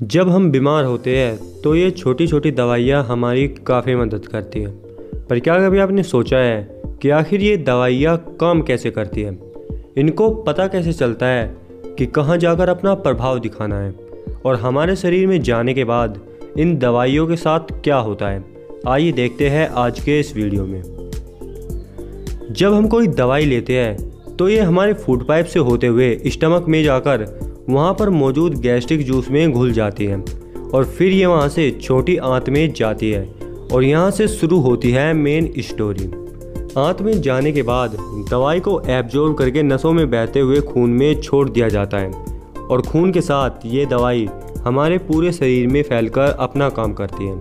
जब हम बीमार होते हैं तो ये छोटी छोटी दवाइयाँ हमारी काफ़ी मदद करती हैं। पर क्या कभी आपने सोचा है कि आखिर ये दवाइयाँ काम कैसे करती हैं? इनको पता कैसे चलता है कि कहाँ जाकर अपना प्रभाव दिखाना है, और हमारे शरीर में जाने के बाद इन दवाइयों के साथ क्या होता है? आइए देखते हैं आज के इस वीडियो में। जब हम कोई दवाई लेते हैं तो ये हमारे फूड पाइप से होते हुए स्टमक में जाकर वहाँ पर मौजूद गैस्ट्रिक जूस में घुल जाती है, और फिर ये वहाँ से छोटी आंत में जाती है, और यहाँ से शुरू होती है मेन स्टोरी। आंत में जाने के बाद दवाई को एब्जॉर्ब करके नसों में बहते हुए खून में छोड़ दिया जाता है, और खून के साथ ये दवाई हमारे पूरे शरीर में फैलकर अपना काम करती है।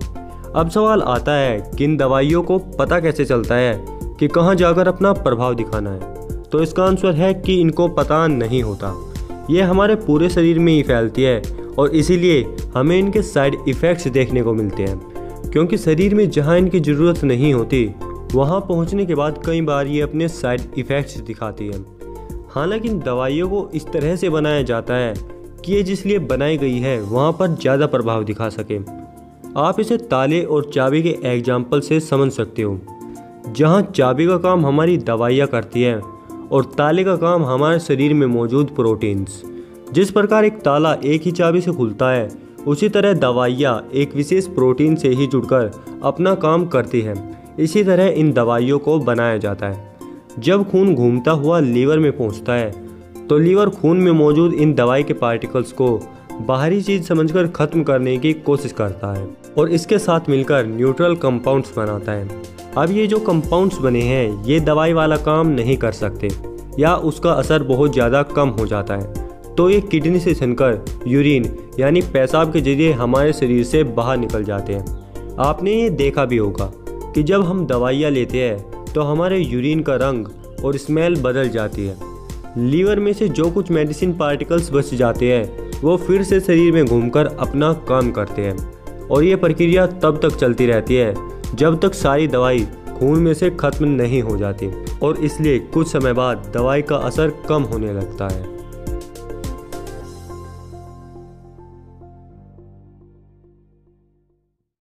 अब सवाल आता है कि इन दवाइयों को पता कैसे चलता है कि कहाँ जाकर अपना प्रभाव दिखाना है? तो इसका आंसर है कि इनको पता नहीं होता। ये हमारे पूरे शरीर में ही फैलती है, और इसीलिए हमें इनके साइड इफ़ेक्ट्स देखने को मिलते हैं, क्योंकि शरीर में जहाँ इनकी ज़रूरत नहीं होती वहाँ पहुँचने के बाद कई बार ये अपने साइड इफ़ेक्ट्स दिखाती है। हालांकि इन दवाइयों को इस तरह से बनाया जाता है कि ये जिस लिए बनाई गई है वहाँ पर ज़्यादा प्रभाव दिखा सके। आप इसे ताले और चाबी के एग्जाम्पल से समझ सकते हो, जहाँ चाबी का काम हमारी दवाइयाँ करती है और ताले का काम हमारे शरीर में मौजूद प्रोटीन्स। जिस प्रकार एक ताला एक ही चाबी से खुलता है, उसी तरह दवाइयाँ एक विशेष प्रोटीन से ही जुड़कर अपना काम करती हैं। इसी तरह इन दवाइयों को बनाया जाता है। जब खून घूमता हुआ लीवर में पहुँचता है तो लीवर खून में मौजूद इन दवाई के पार्टिकल्स को बाहरी चीज़ समझकर ख़त्म करने की कोशिश करता है, और इसके साथ मिलकर न्यूट्रल कंपाउंड्स बनाता है। अब ये जो कंपाउंड्स बने हैं ये दवाई वाला काम नहीं कर सकते, या उसका असर बहुत ज़्यादा कम हो जाता है, तो ये किडनी से छनकर यूरिन यानी पेशाब के जरिए हमारे शरीर से बाहर निकल जाते हैं। आपने ये देखा भी होगा कि जब हम दवाइयाँ लेते हैं तो हमारे यूरिन का रंग और स्मेल बदल जाती है। लीवर में से जो कुछ मेडिसिन पार्टिकल्स बच जाते हैं वो फिर से शरीर में घूमकर अपना काम करते हैं, और ये प्रक्रिया तब तक चलती रहती है जब तक सारी दवाई खून में से खत्म नहीं हो जाती, और इसलिए कुछ समय बाद दवाई का असर कम होने लगता है।